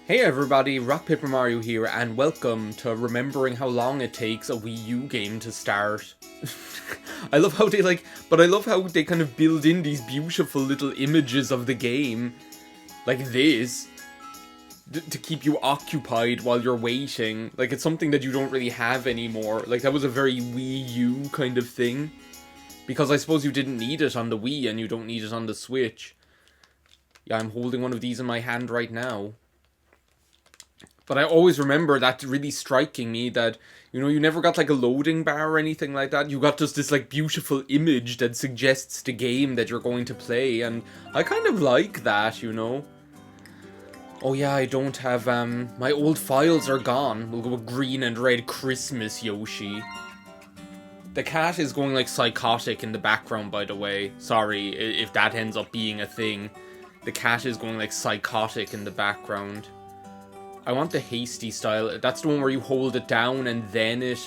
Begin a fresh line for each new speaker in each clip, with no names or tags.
Hey everybody, RockPaperMario here, and welcome to remembering how long it takes a Wii U game to start. I love how they kind of build in these beautiful little images of the game, like this, to keep you occupied while you're waiting. Like, it's something that you don't really have anymore. Like, that was a very Wii U kind of thing, because I suppose you didn't need it on the Wii and you don't need it on the Switch. Yeah, I'm holding one of these in my hand right now. But I always remember that really striking me that, you never got like a loading bar or anything like that. You got just this like beautiful image that suggests the game that you're going to play. And I kind of like that, Oh yeah, I don't have, my old files are gone. We'll go with green and red Christmas Yoshi. The cat is going like psychotic in the background, by the way. Sorry if that ends up being a thing. The cat is going like psychotic in the background. I want the hasty style. That's the one where you hold it down and then it,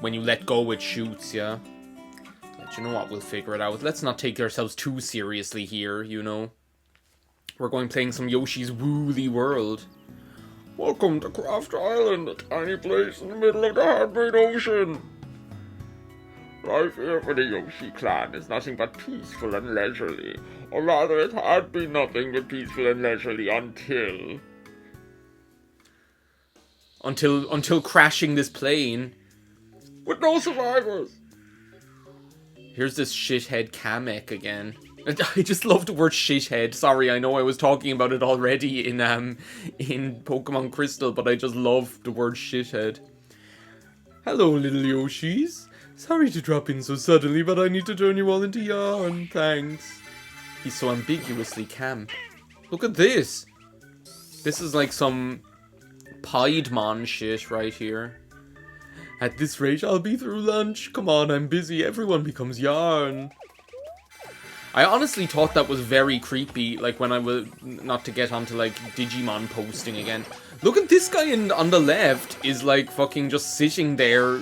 when you let go, it shoots, yeah? But you know what, we'll figure it out. Let's not take ourselves too seriously here, We're going playing some Yoshi's Woolly World. Welcome to Craft Island, a tiny place in the middle of the handmade ocean. Life here for the Yoshi clan is nothing but peaceful and leisurely. Or rather, it had been nothing but peaceful and leisurely until crashing this plane. With no survivors! Here's this shithead Kamek again. I just love the word shithead. Sorry, I know I was talking about it already in Pokemon Crystal, but I just love the word shithead. Hello, little Yoshis. Sorry to drop in so suddenly, but I need to turn you all into yarn, thanks. He's so ambiguously camp. Look at this! This is like some Piedmon shit right here. At this rate, I'll be through lunch. Come on, I'm busy. Everyone becomes yarn. I honestly thought that was very creepy, like when I was, not to get onto like Digimon posting again. Look at this guy on the left is like fucking just sitting there,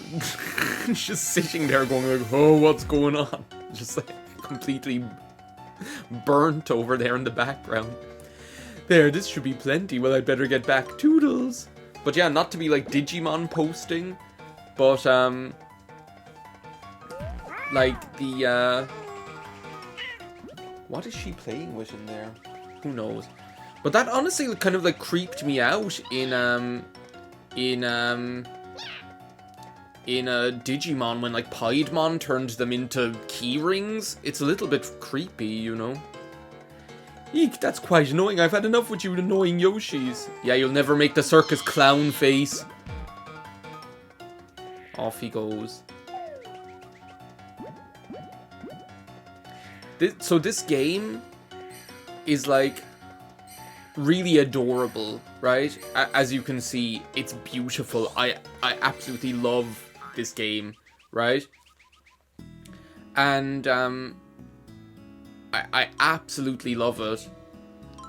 just sitting there going like, oh, what's going on? Just like completely burnt over there in the background. There, this should be plenty. Well, I'd better get back. Toodles. But yeah, not to be like Digimon posting, but like the what is she playing with in there? Who knows? But that honestly kind of like creeped me out in Digimon when like Piedmon turned them into key rings. It's a little bit creepy, Eek, that's quite annoying. I've had enough with you annoying Yoshis. Yeah, you'll never make the circus clown face. Off he goes. This game is like really adorable, right? As you can see, it's beautiful. I absolutely love this game, right? And I absolutely love it.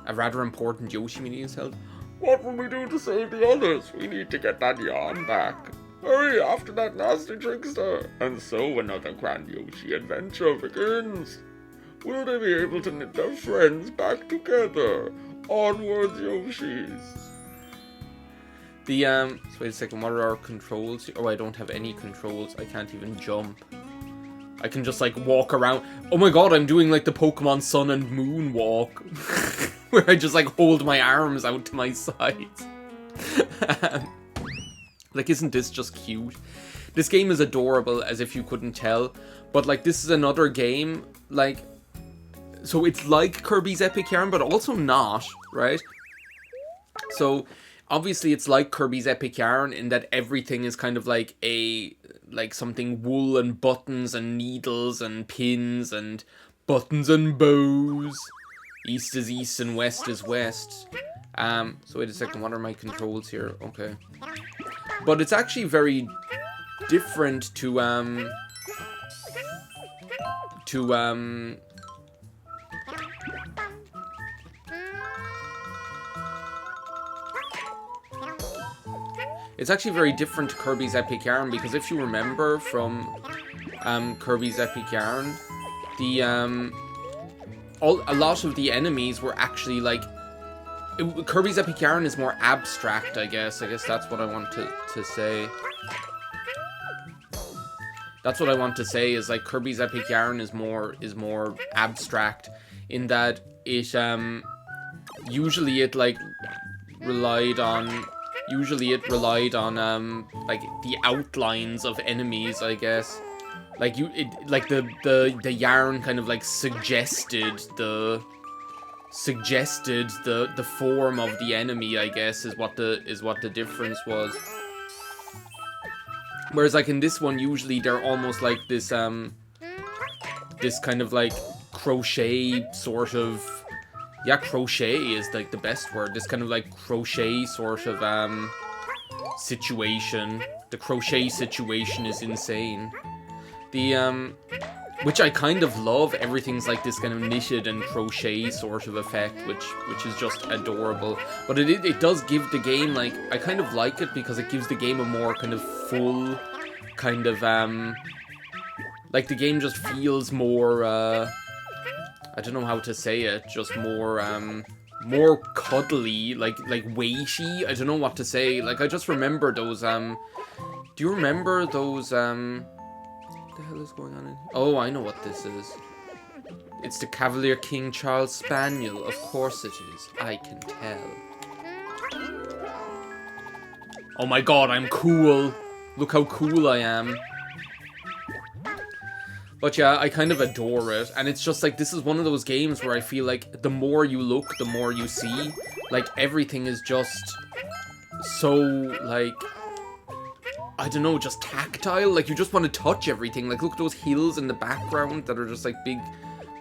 A rather important Yoshi meeting is held. What will we do to save the others? We need to get that yarn back. Hurry after that nasty trickster. And so another grand Yoshi adventure begins. Will they be able to knit their friends back together? Onwards, Yoshis. So wait a second, what are our controls? Oh, I don't have any controls. I can't even jump. I can just, like, walk around. Oh my god, I'm doing, like, the Pokemon Sun and Moon walk. Where I just, like, hold my arms out to my sides. Like, isn't this just cute? This game is adorable, as if you couldn't tell. But, like, this is another game, like... So it's like Kirby's Epic Yarn, but also not, right? So, obviously it's like Kirby's Epic Yarn in that everything is kind of like something wool and buttons and needles and pins and buttons and bows. East is east and west is west. So wait a second, what are my controls here? Okay. But it's actually very different to it's actually very different to Kirby's Epic Yarn, because if you remember from Kirby's Epic Yarn, the a lot of the enemies were actually like Kirby's Epic Yarn is more abstract, I guess. I guess that's what I want to say. That's what I want to say, is like Kirby's Epic Yarn is more abstract in that it usually it relied on like the outlines of enemies, I guess. Like the yarn kind of like suggested the form of the enemy, I guess, is what the difference was. Whereas like in this one, usually they're almost like this this kind of like crochet sort of, yeah, crochet is like the best word. This kind of like crochet sort of situation. The crochet situation is insane. The which I kind of love. Everything's like this kind of knitted and crochet sort of effect, which is just adorable. But it does give the game, like, I kind of like it because it gives the game a more kind of full kind of like the game just feels more I don't know how to say it, just more more cuddly, like weighty. I don't know what to say. Like, I just remember those do you remember those what the hell is going on in here? Oh, I know what this is. It's the Cavalier King Charles Spaniel. Of course it is. I can tell. Oh my god, I'm cool. Look how cool I am. But yeah, I kind of adore it. And it's just like, this is one of those games where I feel like the more you look, the more you see. Like, everything is just so, like, I don't know, just tactile. Like, you just want to touch everything. Like, look at those hills in the background that are just like big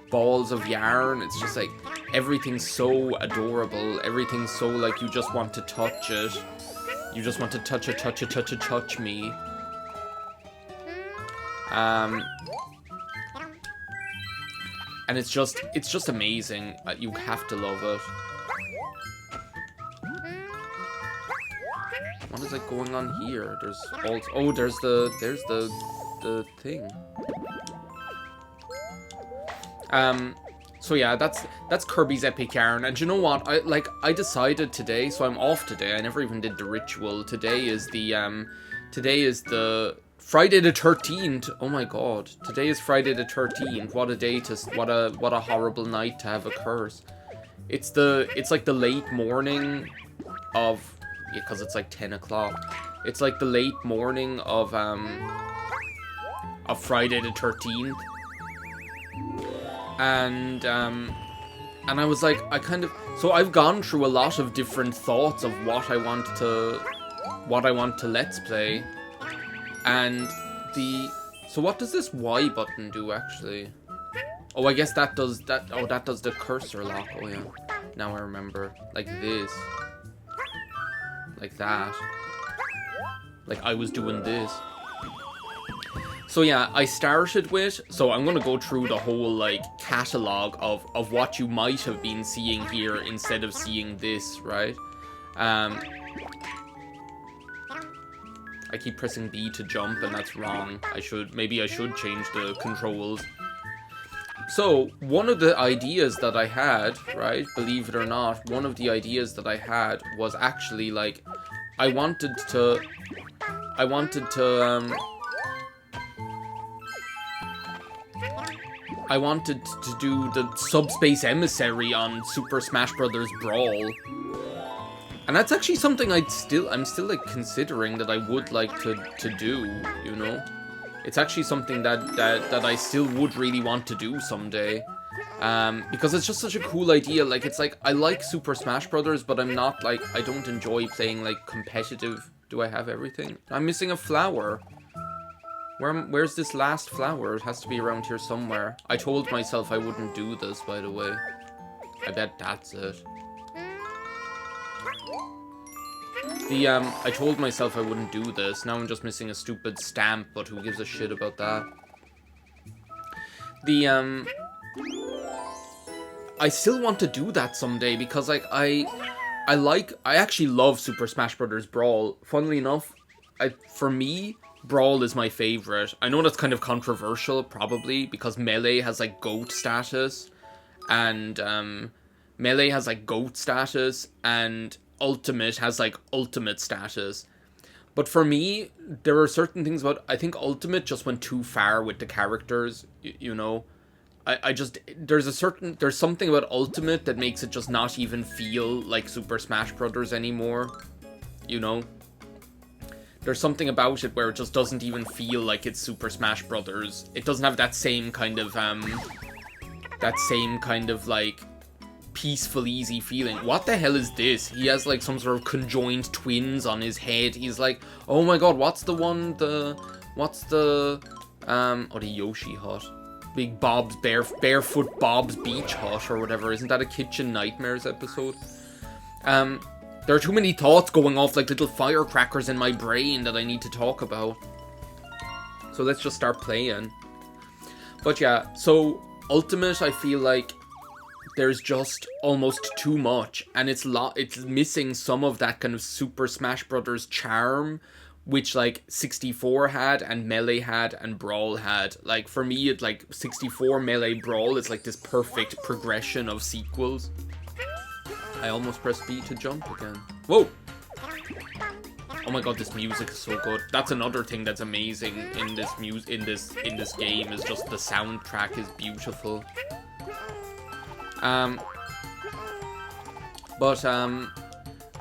balls of yarn. It's just like, everything's so adorable. Everything's so like, you just want to touch it. You just want to touch it, touch me. And it's just amazing. You have to love it. What is like going on here? There's all, oh, there's the thing. So yeah, that's Kirby's Epic Yarn. And you know what? I decided today, so I'm off today. I never even did the ritual. Today is the Friday the 13th. Oh my god. Today is Friday the 13th. What a day to what a horrible night to have a curse. It's like the late morning of, yeah, cuz it's like 10 o'clock. It's like the late morning of Friday the 13th. And I was like, so I've gone through a lot of different thoughts of what I want to let's play. And so what does this Y button do actually? Oh, I guess that does that. Oh, that does the cursor lock. Oh yeah, now I remember. Like this, like that. Like I was doing this. So yeah, I started with, so I'm gonna go through the whole like catalog of what you might have been seeing here instead of seeing this, right? I keep pressing B to jump, and that's wrong. Maybe I should change the controls. So, one of the ideas that I had, right, believe it or not, one of the ideas that I had was actually, like, I wanted to do the Subspace Emissary on Super Smash Bros. Brawl. And that's actually something I'm still like considering that I would like to do, you know? It's actually something that I still would really want to do someday. Because it's just such a cool idea. Like, it's like, I like Super Smash Bros., but I'm not, like, I don't enjoy playing, like, competitive. Do I have everything? I'm missing a flower. Where's this last flower? It has to be around here somewhere. I told myself I wouldn't do this, by the way. I bet that's it. I told myself I wouldn't do this. Now I'm just missing a stupid stamp, but who gives a shit about that? I still want to do that someday because, like, I actually love Super Smash Bros. Brawl. Funnily enough, for me, Brawl is my favorite. I know that's kind of controversial, probably, because Melee has, like, GOAT status. and Melee has like GOAT status, and Ultimate has like Ultimate status. But for me, there are certain things about, I think Ultimate just went too far with the characters, you know. I just, there's something about Ultimate that makes it just not even feel like Super Smash Brothers anymore, you know. There's something about it where it just doesn't even feel like it's Super Smash Brothers. It doesn't have that same kind of like peaceful, easy feeling. What the hell is this? He has like some sort of conjoined twins on his head. He's like, oh my god, what's the Yoshi hut? Big Bob's barefoot Bob's beach hut or whatever. Isn't that a Kitchen Nightmares episode? There are too many thoughts going off like little firecrackers in my brain that I need to talk about. So let's just start playing. But yeah, so Ultimate, I feel like there's just almost too much, and it's missing some of that kind of Super Smash Brothers charm, which like 64 had and Melee had and Brawl had. Like for me, it's like 64, Melee, Brawl is like this perfect progression of sequels. I almost pressed B to jump again. Whoa! Oh my god, this music is so good. That's another thing that's amazing in this game, is just the soundtrack is beautiful.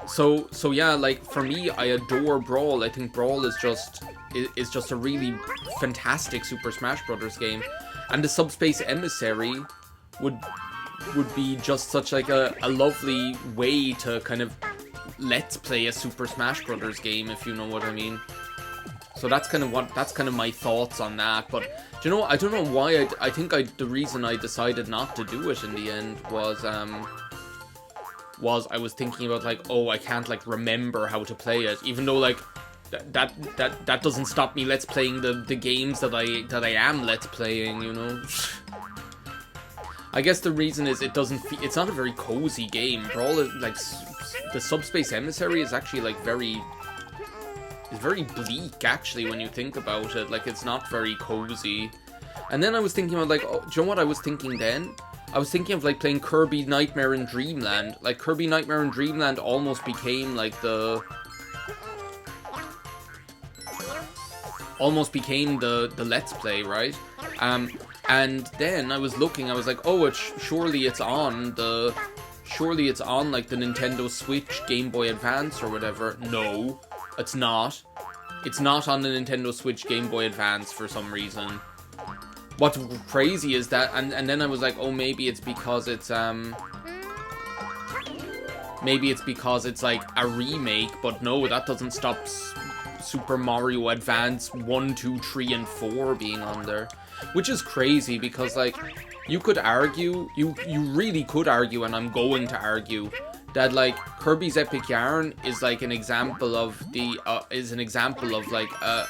So yeah, like for me, I adore Brawl. I think Brawl is just a really fantastic Super Smash Brothers game, and the Subspace Emissary would be just such like a lovely way to kind of let's play a Super Smash Brothers game, if you know what I mean. So that's kind of my thoughts on that. But do you know, I don't know why I think the reason I decided not to do it in the end was I was thinking about like, oh, I can't like remember how to play it, even though like that doesn't stop me let's playing the games that I am let's playing, you know. I guess the reason is it's not a very cozy game. Brawl is like, the Subspace Emissary is actually like very bleak actually when you think about it. Like it's not very cozy. And then I was thinking about like, oh, do you know what I was thinking then? I was thinking of like playing Kirby Nightmare in Dreamland. Like Kirby Nightmare in Dreamland almost became like the Let's Play, right? And then I was looking, I was like, oh, surely it's on like the Nintendo Switch, Game Boy Advance or whatever. No, it's not. It's not on the Nintendo Switch, Game Boy Advance for some reason. What's crazy is that, and then I was like, oh, maybe it's because it's like a remake, but no, that doesn't stop Super Mario Advance 1, 2, 3, and 4 being on there. Which is crazy, because like, you could argue, you really could argue, and I'm going to argue, that like Kirby's Epic Yarn is like an example of like a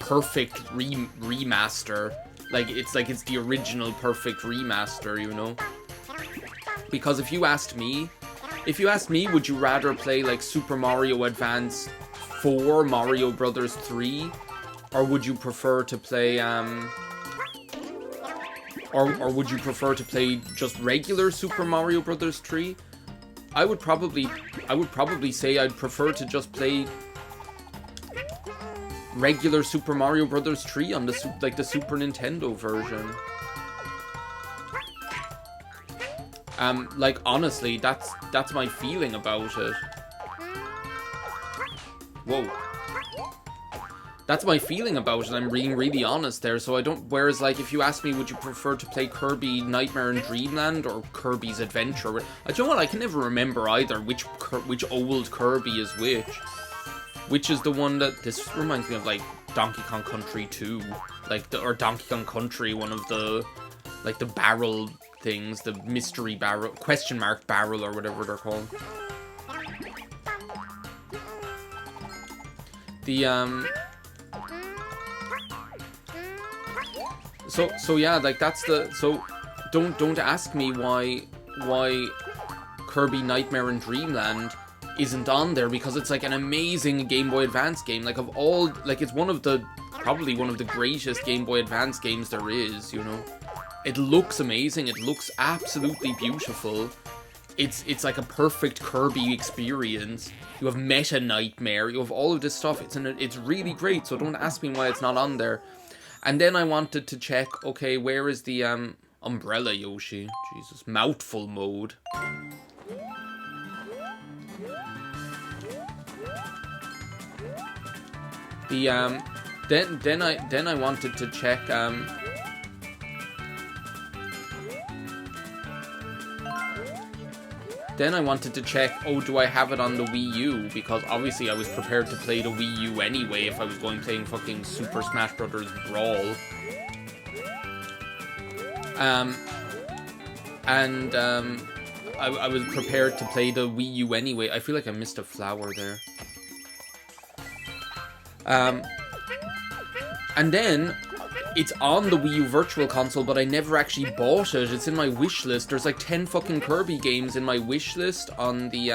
perfect remaster. Like it's the original perfect remaster, you know? Because if you asked me, would you rather play like Super Mario Advance 4, Mario Brothers 3, or would you prefer to play or would you prefer to play just regular Super Mario Brothers 3? I would probably say I'd prefer to just play regular Super Mario Brothers 3 on the Super Nintendo version. Like honestly, that's my feeling about it. Whoa. That's my feeling about it, I'm being really honest there, so I don't... Whereas, like, if you ask me, would you prefer to play Kirby Nightmare in Dreamland or Kirby's Adventure? I don't know what, I can never remember either which old Kirby is which. Which is the one that... This reminds me of, like, Donkey Kong Country 2. Or Donkey Kong Country, one of the... Like, the barrel things, the mystery barrel... Question mark barrel, or whatever they're called. The, So yeah, like that's the... So don't ask me why Kirby Nightmare in Dreamland isn't on there, because it's like an amazing Game Boy Advance game. Like of all... Like it's probably one of the greatest Game Boy Advance games there is, you know? It looks amazing. It looks absolutely beautiful. It's like a perfect Kirby experience. You have Meta Nightmare. You have all of this stuff. It's really great. So don't ask me why it's not on there. And then I wanted to check. Okay, where is the Umbrella Yoshi? Jesus, mouthful mode. The then I wanted to check Then I wanted to check, oh, do I have it on the Wii U? Because obviously I was prepared to play the Wii U anyway if I was going playing fucking Super Smash Bros. Brawl. I was prepared to play the Wii U anyway. I feel like I missed a flower there. And then it's on the Wii U Virtual Console, but I never actually bought it. It's in my wish list. There's like 10 fucking Kirby games in my wish list on the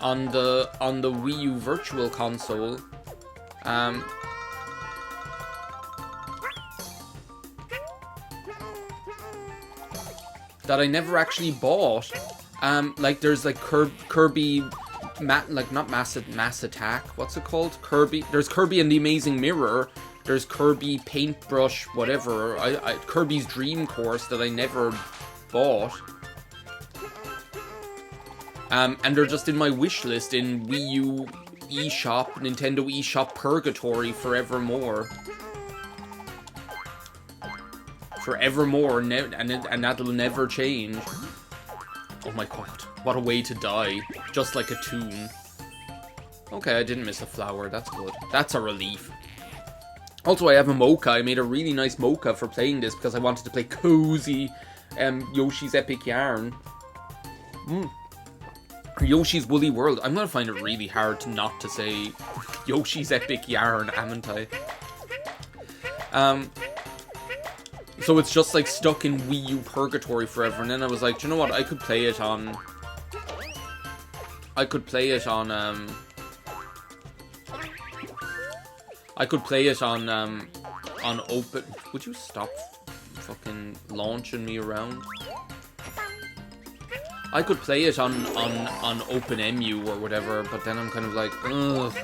Wii U Virtual Console. That I never actually bought. Like there's like Kirby. Not Mass Attack. What's it called? Kirby. There's Kirby and the Amazing Mirror. There's Kirby Paintbrush, whatever. Kirby's Dream Course that I never bought. And they're just in my wish list in Wii U eShop, Nintendo eShop Purgatory forevermore. Forevermore, and that'll never change. Oh my god, what a way to die. Just like a tune. Okay, I didn't miss a flower, that's good. That's a relief. Also, I have a mocha. I made a really nice mocha for playing this because I wanted to play cozy Yoshi's Epic Yarn. Yoshi's Woolly World. I'm gonna find it really hard to not to say Yoshi's Epic Yarn, haven't I? So it's just like stuck in Wii U Purgatory forever, and then I was like, do you know what? I could play it on open. Would you stop fucking launching me around? I could play it on OpenEMU or whatever, but then I'm kind of like, ugh.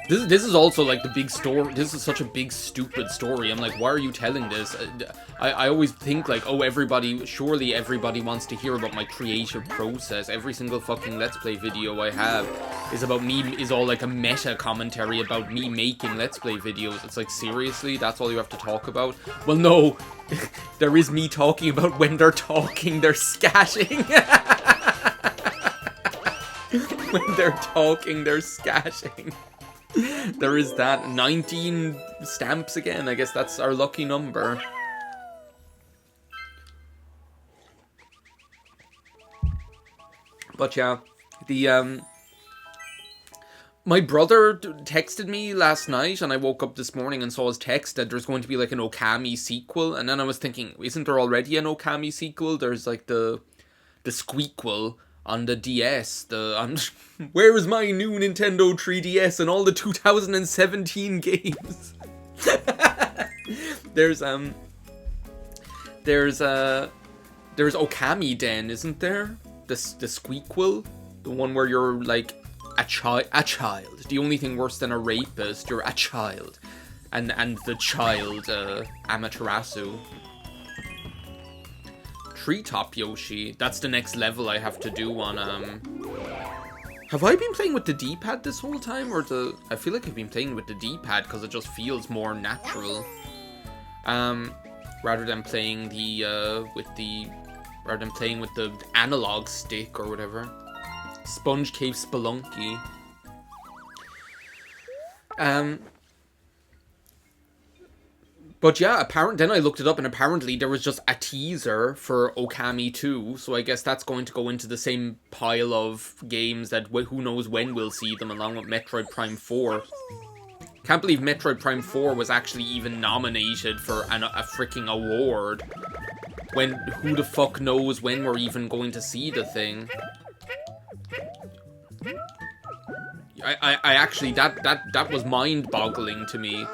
This is also like the big story. This is such a big stupid story. I'm like, why are you telling this? I always think like, oh, surely everybody wants to hear about my creative process. Every single fucking Let's Play video I have is all like a meta commentary about me making Let's Play videos. It's like, seriously? That's all you have to talk about? Well, no. There is me talking about when they're talking, they're scatting. When they're talking, they're scatting. There is that. 19 stamps again. I guess that's our lucky number. But yeah, my brother texted me last night, and I woke up this morning and saw his text that there's going to be like an Okami sequel, and then I was thinking, isn't there already an Okami sequel? There's like the Squeakquel on the DS. Where is my new Nintendo 3DS and all the 2017 games? There's Okami Den, isn't there? The Squeakquel, the one where you're like a child. The only thing worse than a rapist, you're a child, and the child Amaterasu. Treetop Yoshi. That's the next level I have to do on Have I been playing with the D-pad this whole time, or I feel like I've been playing with the D-pad because it just feels more natural. Rather than playing with the analog stick or whatever. Sponge Cave Spelunky. But yeah, then I looked it up, and apparently there was just a teaser for Okami 2, so I guess that's going to go into the same pile of games that who knows when we'll see them, along with Metroid Prime 4. Can't believe Metroid Prime 4 was actually even nominated for a freaking award. Who the fuck knows when we're even going to see the thing? I actually, that was mind-boggling to me.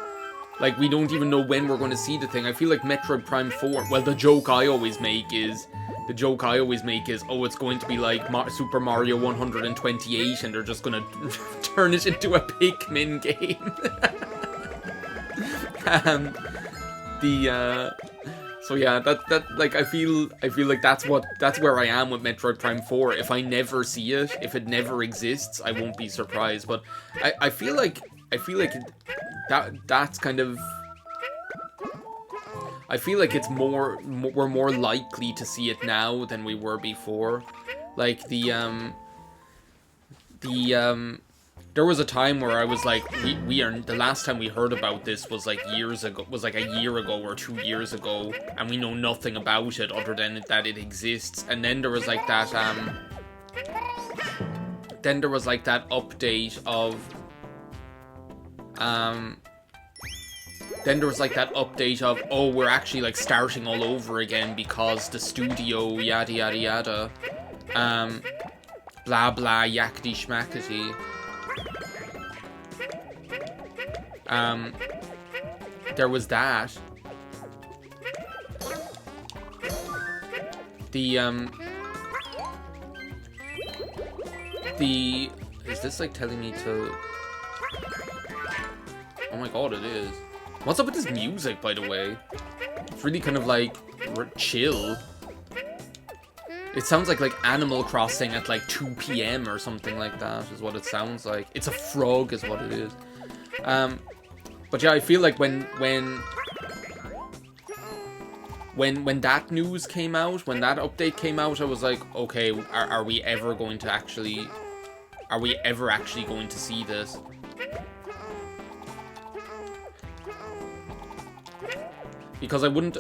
Like, we don't even know when we're going to see the thing. I feel like Metroid Prime 4... Well, the joke I always make is... oh, it's going to be like Super Mario 128 and they're just going to turn it into a Pikmin game. So yeah, that like I feel like that's where I am with Metroid Prime 4. If I never see it, if it never exists, I won't be surprised. But I feel like that's kind of... I feel like it's we're more likely to see it now than we were before. Like there was a time where I was like, we are, the last time we heard about this was like years ago, was like a year ago or 2 years ago, and we know nothing about it other than that it exists. And then there was like that update of oh, we're actually like starting all over again because the studio yada yada yada, blah blah yakety schmackety. There was that. Is this like telling me to... Oh my god, it is. What's up with this music, by the way? It's really kind of like chill. It sounds like Animal Crossing at like 2 PM or something like that is what it sounds like. It's a frog is what it is. But yeah, I feel like when that news came out, when that update came out, I was like, okay, are we ever actually going to see this? Because I wouldn't...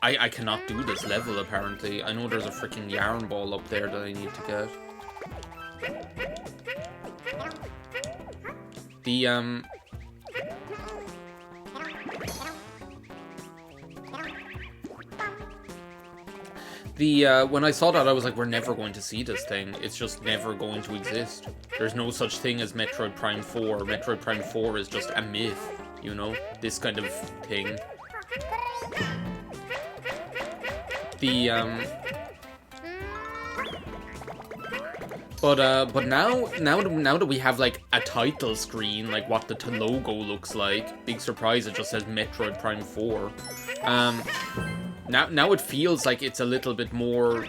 I cannot do this level, apparently. I know there's a freaking yarn ball up there that I need to get. When I saw that, I was like, we're never going to see this thing. It's just never going to exist. There's no such thing as Metroid Prime 4. Metroid Prime 4 is just a myth, you know? This kind of thing. But now that we have like a title screen, like what the logo looks like, big surprise, it just says Metroid Prime 4. Now it feels like it's a little bit more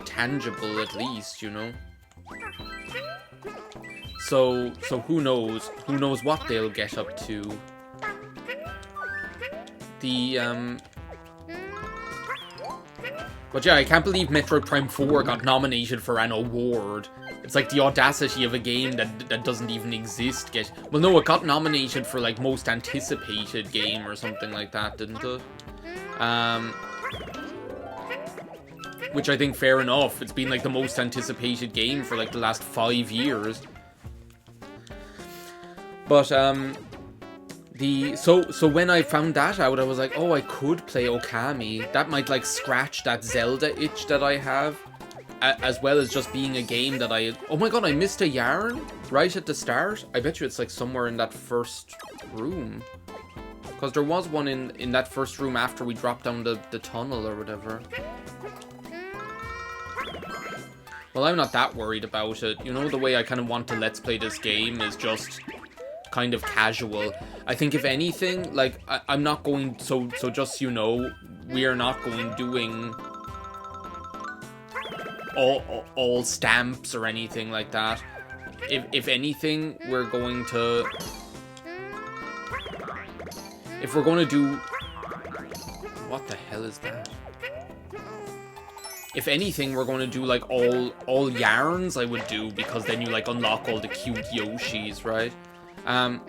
tangible, at least, you know. So who knows what they'll get up to. But yeah, I can't believe Metroid Prime 4 got nominated for an award. It's like the audacity of a game that doesn't even exist. Well, no, it got nominated for like most anticipated game or something like that, didn't it? Which I think fair enough. It's been like the most anticipated game for like the last 5 years. But so when I found that out, I was like, oh, I could play Okami. That might like scratch that Zelda itch that I have, as well as just being a game that oh my god, I missed a yarn right at the start. I bet you it's like somewhere in that first room, because there was one in that first room after we dropped down the tunnel or whatever. Well, I'm not that worried about it. You know, the way I kind of want to let's play this game is just kind of casual. I think if anything, like I'm not going, so just so you know, we are not doing all stamps or anything like that. If anything, if we're going to do, what the hell is that? If anything, we're going to do like all yarns, I would do, because then you like unlock all the cute Yoshis, right? And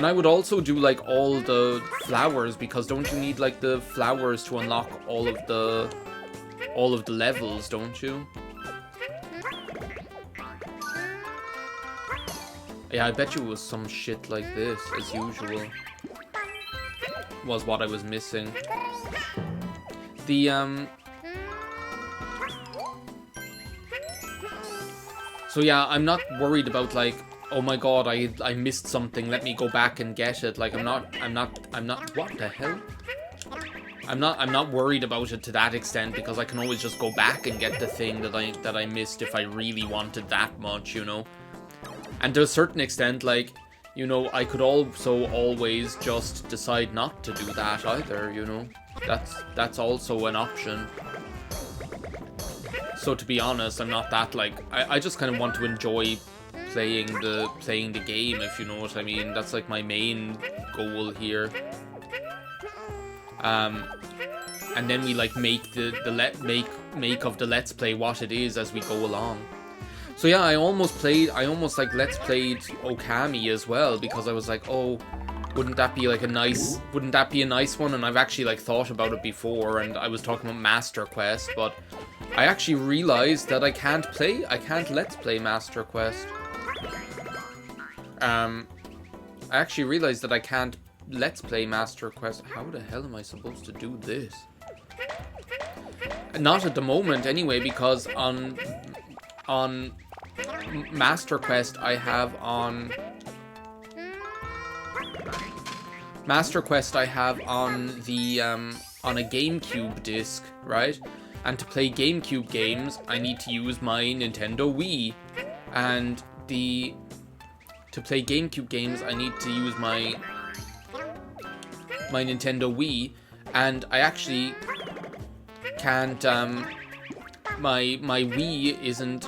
I would also do like all the flowers, because don't you need like the flowers to unlock all of the levels, don't you? Yeah, I bet you it was some shit like this, as usual. Was what I was missing. So yeah, I'm not worried about like, oh my god, I missed something, let me go back and get it. Like I'm not, what the hell? I'm not worried about it to that extent, because I can always just go back and get the thing that I missed if I really wanted that much, you know? And to a certain extent, like, you know, I could also always just decide not to do that either, you know? That's also an option. So to be honest, I'm not that, like, I just kind of want to enjoy playing the game, if you know what I mean. That's like my main goal here. And then we like make make of the let's play what it is as we go along. So yeah, I almost like let's played Okami as well, because I was like, oh, wouldn't that be a nice one? And I've actually like thought about it before, and I was talking about Master Quest, but I actually realized that I can't let's play Master Quest. I actually realized that I can't let's play Master Quest. How the hell am I supposed to do this? Not at the moment anyway, because on Master Quest I have on the on a GameCube disc, right? And to play GameCube games, I need to use my Nintendo Wii. And to play GameCube games, I need to use my Nintendo Wii, and I actually can't, my Wii isn't,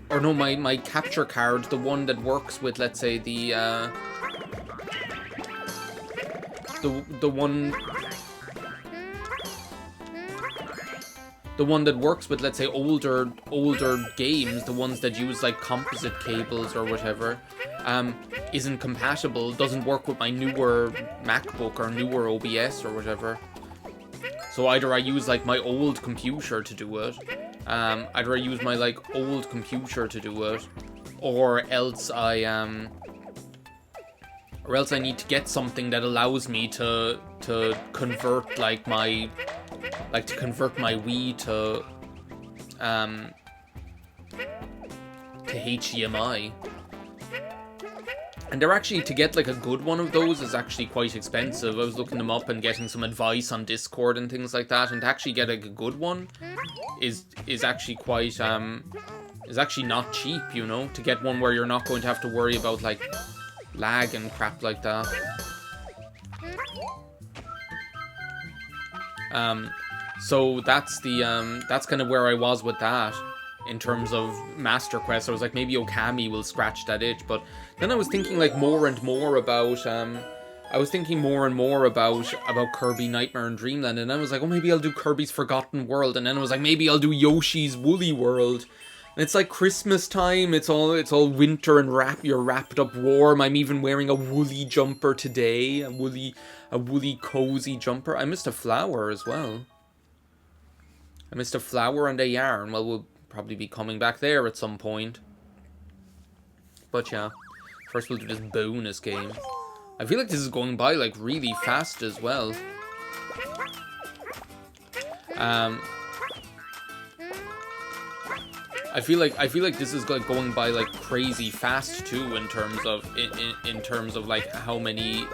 or no, my capture card, the one that works with, let's say, the one that works with, let's say, older games, the ones that use like composite cables or whatever, isn't compatible, doesn't work with my newer MacBook or newer OBS or whatever. So either I use like my old computer to do it, either I use my like old computer to do it, or else I need to get something that allows me to convert like my Wii to HDMI. And they're actually, to get like a good one of those is actually quite expensive. I was looking them up and getting some advice on Discord and things like that, and to actually get a good one is actually quite is actually not cheap, you know, to get one where you're not going to have to worry about like lag and crap like that. So that's kind of where I was with that in terms of Master Quest. I was like, maybe Okami will scratch that itch, but then I was thinking like more and more about Kirby Nightmare and Dreamland, and I was like, oh, maybe I'll do Kirby's Forgotten World, and then I was like, maybe I'll do Yoshi's Woolly World. And it's like Christmas time, it's all winter and you're wrapped up warm. I'm even wearing a woolly jumper today, a woolly cozy jumper. I missed a flower as well. I missed a flower and a yarn. Well, we'll probably be coming back there at some point. But yeah, first we'll do this bonus game. I feel like this is going by like really fast as well. I feel like this is like going by like crazy fast too, in terms of like how many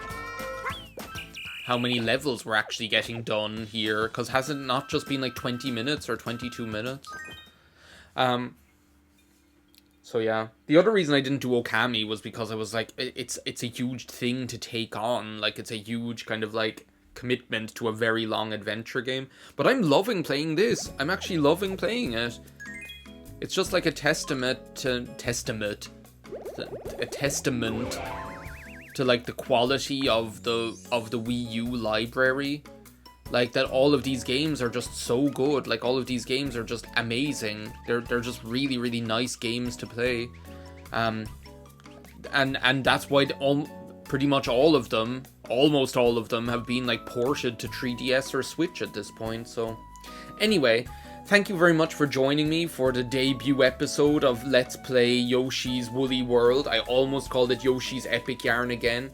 levels we're actually getting done here, because hasn't not just been like 20 minutes or 22 minutes. So yeah, the other reason I didn't do Okami was because I was like, it's a huge thing to take on, like it's a huge kind of like commitment to a very long adventure game. But I'm loving playing this. I'm actually loving playing it. It's just like a testament to like the quality of the Wii U library. Like, that all of these games are just so good. Like, all of these games are just amazing. They're just really, really nice games to play. And that's why pretty much almost all of them have been like ported to 3DS or Switch at this point. So anyway, thank you very much for joining me for the debut episode of Let's Play Yoshi's Woolly World. I almost called it Yoshi's Epic Yarn again.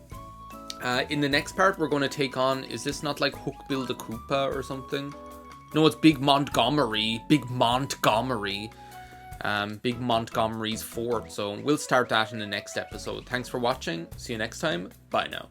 In the next part, we're going to take on... Is this not like Hook Build a Koopa or something? No, it's Big Montgomery. Big Montgomery's fort. So we'll start that in the next episode. Thanks for watching. See you next time. Bye now.